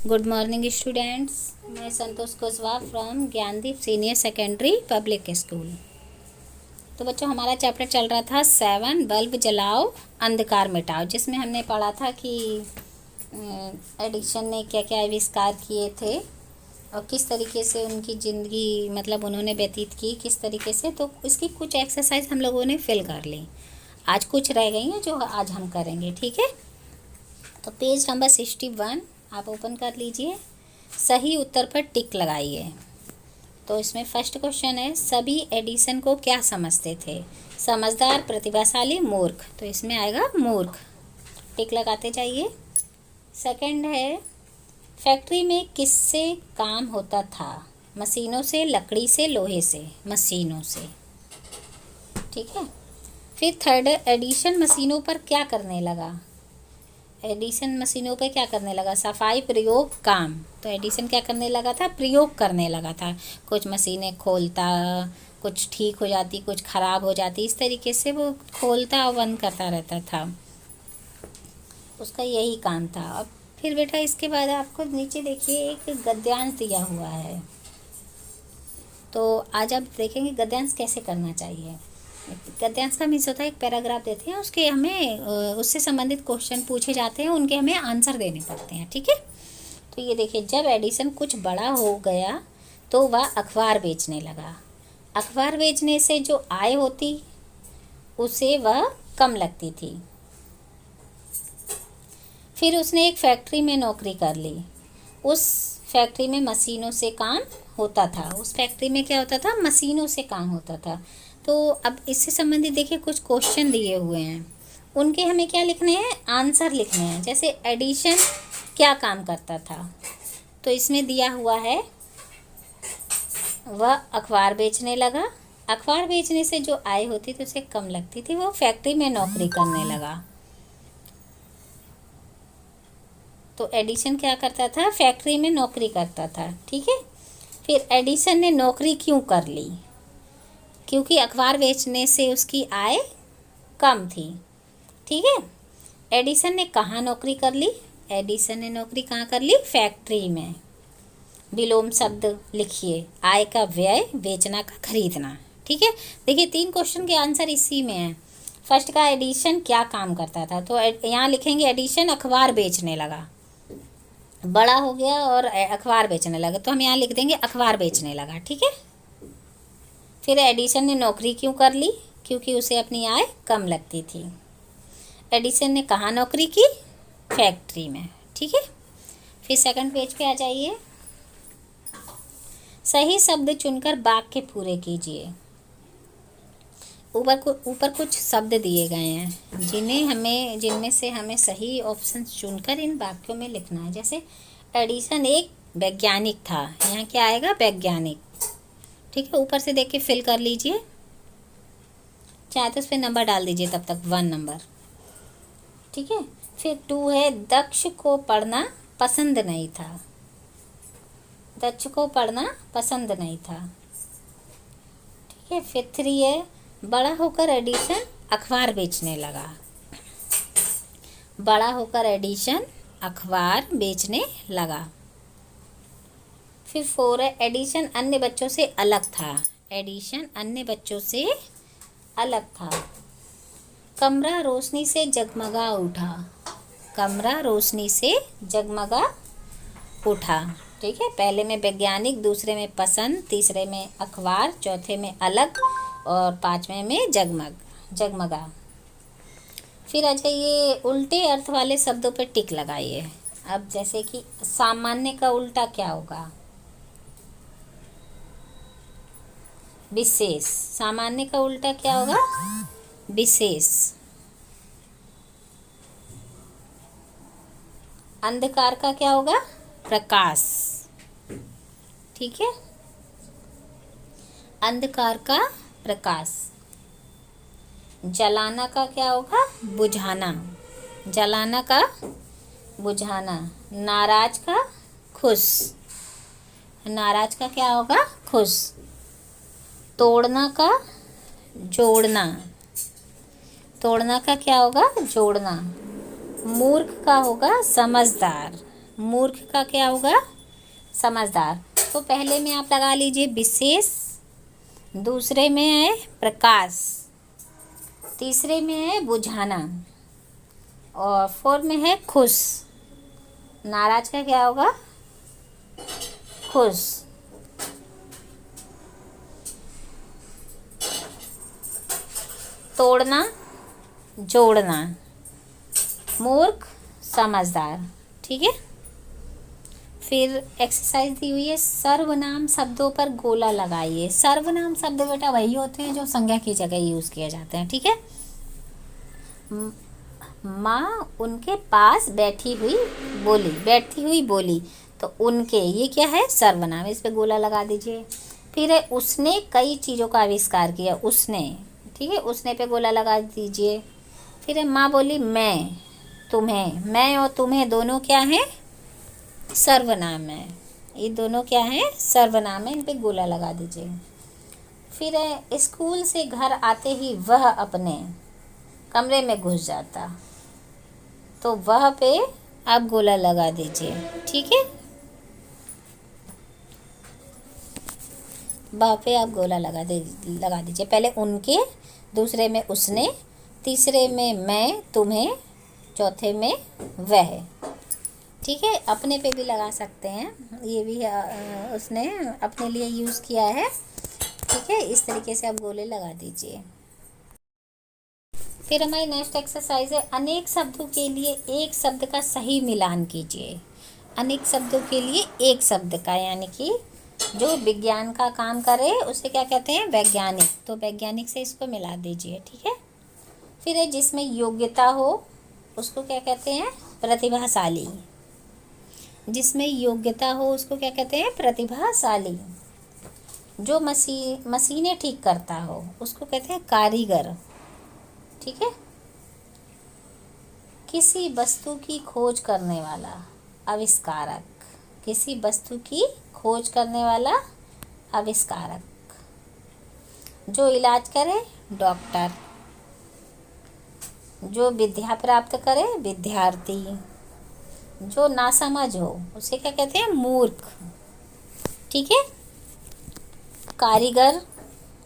Good morning students. मैं Santosh Kushwaha from Gyandeep senior secondary public school. तो बच्चों, हमारा चैप्टर चल रहा था 7 बल्ब जलाओ अंधकार मिटाओ, जिसमें हमने पढ़ा था कि एडिसन ने क्या क्या आविष्कार किए थे और किस तरीके से उनकी ज़िंदगी मतलब उन्होंने व्यतीत की किस तरीके से। तो इसकी कुछ एक्सरसाइज हम लोगों ने फिल कर ली। आज कुछ रह गई हैं जो आज हम करेंगे, ठीक है। तो पेज नंबर 61 आप ओपन कर लीजिए। सही उत्तर पर टिक लगाइए। तो इसमें फर्स्ट क्वेश्चन है, सभी एडिसन को क्या समझते थे? समझदार, प्रतिभाशाली, मूर्ख। तो इसमें आएगा मूर्ख, टिक लगाते जाइए। सेकंड है, फैक्ट्री में किससे काम होता था? मशीनों से, लकड़ी से, लोहे से? मशीनों से, ठीक है। फिर थर्ड है, एडिशन मशीनों पर क्या करने लगा? एडिसन मशीनों पे क्या करने लगा? सफाई, प्रयोग, काम। तो एडिसन क्या करने लगा था? प्रयोग करने लगा था। कुछ मशीनें खोलता, कुछ ठीक हो जाती, कुछ ख़राब हो जाती, इस तरीके से वो खोलता और बंद करता रहता था, उसका यही काम था। अब फिर बेटा इसके बाद आपको नीचे देखिए एक गद्यांश दिया हुआ है। तो आज आप देखेंगे गद्यांश कैसे करना चाहिए। गद्यांश का मीन्स होता है एक पैराग्राफ देते हैं, उसके हमें उससे संबंधित क्वेश्चन पूछे जाते हैं, उनके हमें आंसर देने पड़ते हैं, ठीक है। तो ये देखिए, जब एडिसन कुछ बड़ा हो गया तो वह अखबार बेचने लगा। अखबार बेचने से जो आय होती उसे वह कम लगती थी। फिर उसने एक फैक्ट्री में नौकरी कर ली। उस फैक्ट्री में मशीनों से काम होता था। उस फैक्ट्री में क्या होता था? मशीनों से काम होता था। तो अब इससे संबंधित देखिए कुछ क्वेश्चन दिए हुए हैं, उनके हमें क्या लिखने हैं? आंसर लिखने हैं। जैसे एडिशन क्या काम करता था? तो इसमें दिया हुआ है वह अखबार बेचने लगा। अखबार बेचने से जो आय होती थी उसे कम लगती थी, वो फैक्ट्री में नौकरी करने लगा। तो एडिसन क्या करता था? फैक्ट्री में नौकरी करता था, ठीक है। फिर एडिसन ने नौकरी क्यों कर ली? क्योंकि अखबार बेचने से उसकी आय कम थी, ठीक है। एडिसन ने कहाँ नौकरी कर ली? एडिसन ने नौकरी कहाँ कर ली? फैक्ट्री में। विलोम शब्द लिखिए, आय का व्यय, बेचना का खरीदना, ठीक है। देखिए 3 क्वेश्चन के आंसर इसी में है। फर्स्ट का एडिशन क्या काम करता था, तो यहाँ लिखेंगे एडिशन अखबार बेचने लगा, बड़ा हो गया और अखबार बेचने लगा, तो हम यहाँ लिख देंगे अखबार बेचने लगा, ठीक है। फिर एडिसन ने नौकरी क्यों कर ली? क्योंकि उसे अपनी आय कम लगती थी। एडिसन ने कहाँ नौकरी की? फैक्ट्री में, ठीक है। फिर सेकंड पेज पे आ जाइए। सही शब्द चुनकर वाक्य पूरे कीजिए। ऊपर कुछ शब्द दिए गए हैं जिनमें से हमें सही ऑप्शन चुनकर इन वाक्यों में लिखना है। जैसे एडिसन एक वैज्ञानिक था, यहाँ क्या आएगा? वैज्ञानिक, ठीक है। ऊपर से देख के फिल कर लीजिए, चाहे तो उस पर नंबर डाल दीजिए, तब तक 1 नंबर, ठीक है। फिर 2 है, दक्ष को पढ़ना पसंद नहीं था। दक्ष को पढ़ना पसंद नहीं था, ठीक है। फिर 3 है, बड़ा होकर एडिसन अखबार बेचने लगा। बड़ा होकर एडिशन अखबार बेचने लगा। फिर 4 है, एडिशन अन्य बच्चों से अलग था। एडिशन अन्य बच्चों से अलग था। कमरा रोशनी से जगमगा उठा। कमरा रोशनी से जगमगा उठा, ठीक है। पहले में वैज्ञानिक, दूसरे में पसंद, तीसरे में अखबार, चौथे में अलग और 5वें में जगमगा। फिर आ जाइए, उल्टे अर्थ वाले शब्दों पर टिक लगाइए। अब जैसे कि सामान्य का उल्टा क्या होगा? विशेष। सामान्य का उल्टा क्या होगा? विशेष। अंधकार का क्या होगा? प्रकाश, ठीक है। अंधकार का प्रकाश। जलाना का क्या होगा? बुझाना। जलाना का बुझाना। नाराज का खुश। नाराज का क्या होगा? खुश। तोड़ना का जोड़ना। तोड़ना का क्या होगा? जोड़ना। मूर्ख का होगा समझदार। मूर्ख का क्या होगा? समझदार। तो पहले में आप लगा लीजिए विशेष, दूसरे में है प्रकाश, तीसरे में है बुझाना, और फोर्थ में है खुश। नाराज का क्या होगा? खुश। तोड़ना, जोड़ना, मूर्ख, समझदार। ठीक है। फिर एक्सरसाइज दी हुई है, सर्वनाम शब्दों पर गोला लगाइए। सर्वनाम शब्द बेटा वही होते हैं जो संज्ञा की जगह यूज किए जाते हैं। ठीक है। माँ उनके पास बैठी हुई बोली, तो उनके ये क्या है? सर्वनाम, इस पे गोला लगा दीजिए। फिर है उसने कई चीज़ों का आविष्कार किया, उसने। ठीक है, उसने पे गोला लगा दीजिए। फिर है माँ बोली मैं तुम्हें, मैं और तुम्हें दोनों क्या हैं? सर्वनाम है। ये दोनों क्या है? सर्वनाम है, इन पे गोला लगा दीजिए। फिर है स्कूल से घर आते ही वह अपने कमरे में घुस जाता, तो वह पे आप गोला लगा दीजिए। ठीक है, वह पे आप गोला लगा दीजिए। पहले उनके, दूसरे में उसने, तीसरे में मैं तुम्हें, चौथे में वह। ठीक है, अपने पे भी लगा सकते हैं, ये भी उसने अपने लिए यूज़ किया है। ठीक है, इस तरीके से आप गोले लगा दीजिए। फिर हमारी नेक्स्ट एक्सरसाइज है, अनेक शब्दों के लिए एक शब्द का सही मिलान कीजिए। अनेक शब्दों के लिए एक शब्द का, यानी कि जो विज्ञान का काम करे उसे क्या कहते हैं? वैज्ञानिक। तो वैज्ञानिक से इसको मिला दीजिए। ठीक है। फिर है जिसमें योग्यता हो उसको क्या कहते हैं? प्रतिभाशाली। जिसमें योग्यता हो उसको क्या कहते हैं? प्रतिभाशाली। जो मशीनें ठीक करता हो उसको कहते हैं कारीगर। ठीक है। किसी वस्तु की खोज करने वाला, आविष्कारक। किसी वस्तु की खोज करने वाला, आविष्कारक। जो इलाज करे, डॉक्टर। जो विद्या प्राप्त करे, विद्यार्थी। जो नासमझ हो उसे क्या कहते हैं? मूर्ख। ठीक है। कारीगर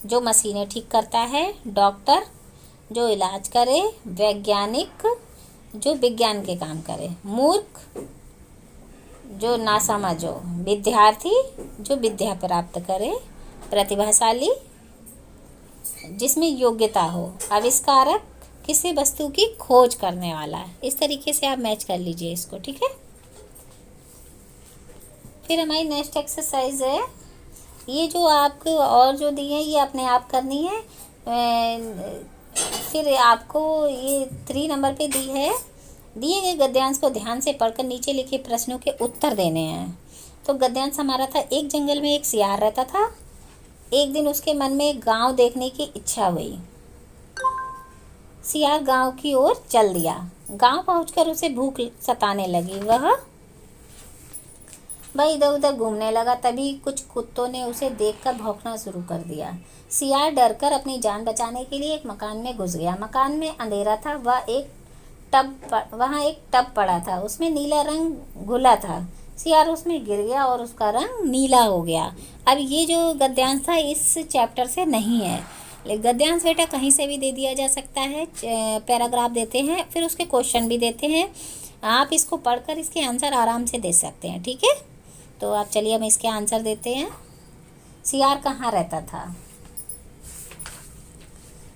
जो मशीनें ठीक करता है, डॉक्टर जो इलाज करे, वैज्ञानिक जो विज्ञान के काम करे, मूर्ख जो नासमझ हो, विद्यार्थी जो विद्या प्राप्त करे, प्रतिभाशाली जिसमें योग्यता हो, आविष्कारक किसी वस्तु की खोज करने वाला। इस तरीके से आप मैच कर लीजिए इसको। ठीक है। फिर हमारी नेक्स्ट एक्सरसाइज है, ये जो आपको और जो दी है ये अपने आप करनी है। फिर आपको ये 3 नंबर पे दी है, दिए गए गद्यांश को ध्यान से पढ़कर नीचे लिखे प्रश्नों के उत्तर देने हैं। तो गद्यांश हमारा था, एक जंगल में एक सियार रहता था। एक दिन उसके मन में एक गांव देखने की इच्छा हुई। सियार गांव की ओर चल दिया। गांव पहुंचकर उसे भूख सताने लगी। वह इधर उधर घूमने लगा। तभी कुछ कुत्तों ने उसे देखकर भौंकना शुरू कर दिया। सियार डरकर अपनी जान बचाने के लिए एक मकान में घुस गया। मकान में अंधेरा था। वहाँ एक टब पड़ा था, उसमें नीला रंग घुला था। सियार उसमें गिर गया और उसका रंग नीला हो गया। अब ये जो गद्यांश था इस चैप्टर से नहीं है। गद्यांश बेटा कहीं से भी दे दिया जा सकता है। पैराग्राफ देते हैं, फिर उसके क्वेश्चन भी देते हैं। आप इसको पढ़कर इसके आंसर आराम से दे सकते हैं। ठीक है, तो आप चलिए हम इसके आंसर देते हैं। सियार कहाँ रहता था?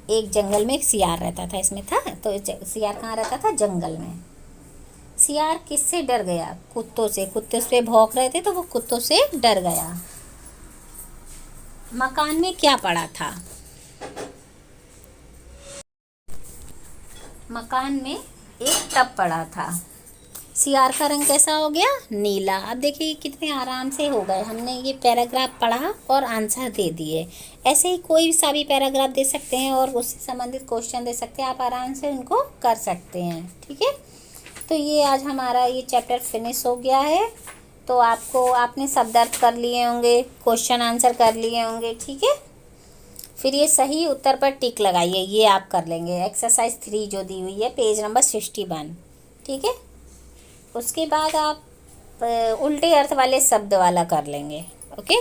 एक जंगल में एक सियार रहता था, इसमें था। तो सियार कहाँ रहता था? जंगल में। सियार किससे डर गया? कुत्तों से। कुत्ते उस पे भौंक रहे थे तो वो कुत्तों से डर गया। मकान में क्या पड़ा था? मकान में एक टब पड़ा था। सियार का रंग कैसा हो गया? नीला। अब देखिए कितने आराम से हो गए, हमने ये पैराग्राफ पढ़ा और आंसर दे दिए। ऐसे ही कोई सा भी पैराग्राफ दे सकते हैं और उससे संबंधित क्वेश्चन दे सकते हैं, आप आराम से उनको कर सकते हैं। ठीक है, तो ये आज हमारा ये चैप्टर फिनिश हो गया है। तो आपने शब्द अर्थ कर लिए होंगे, क्वेश्चन आंसर कर लिए होंगे। ठीक है, फिर ये सही उत्तर पर टिक लगाइए, ये आप कर लेंगे। एक्सरसाइज 3 जो दी हुई है पेज नंबर 61। ठीक है, उसके बाद आप उल्टे अर्थ वाले शब्द वाला कर लेंगे। ओके,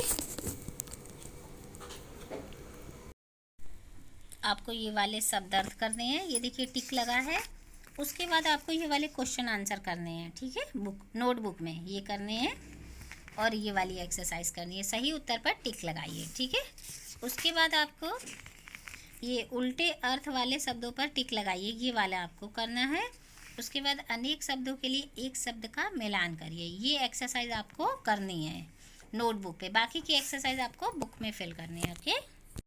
आपको ये वाले शब्द अर्थ करने हैं, ये देखिए टिक लगा है। उसके बाद आपको ये वाले क्वेश्चन आंसर करने हैं, ठीक है, नोटबुक में ये करने हैं और ये वाली एक्सरसाइज करनी है। सही उत्तर पर टिक लगाइए, ठीक है। उसके बाद आपको ये उल्टे अर्थ वाले शब्दों पर टिक लगाइए, ये वाला आपको करना है। उसके बाद अनेक शब्दों के लिए एक शब्द का मिलान करिए, ये एक्सरसाइज आपको करनी है नोटबुक पे। बाकी की एक्सरसाइज आपको बुक में फिल करनी है। ओके।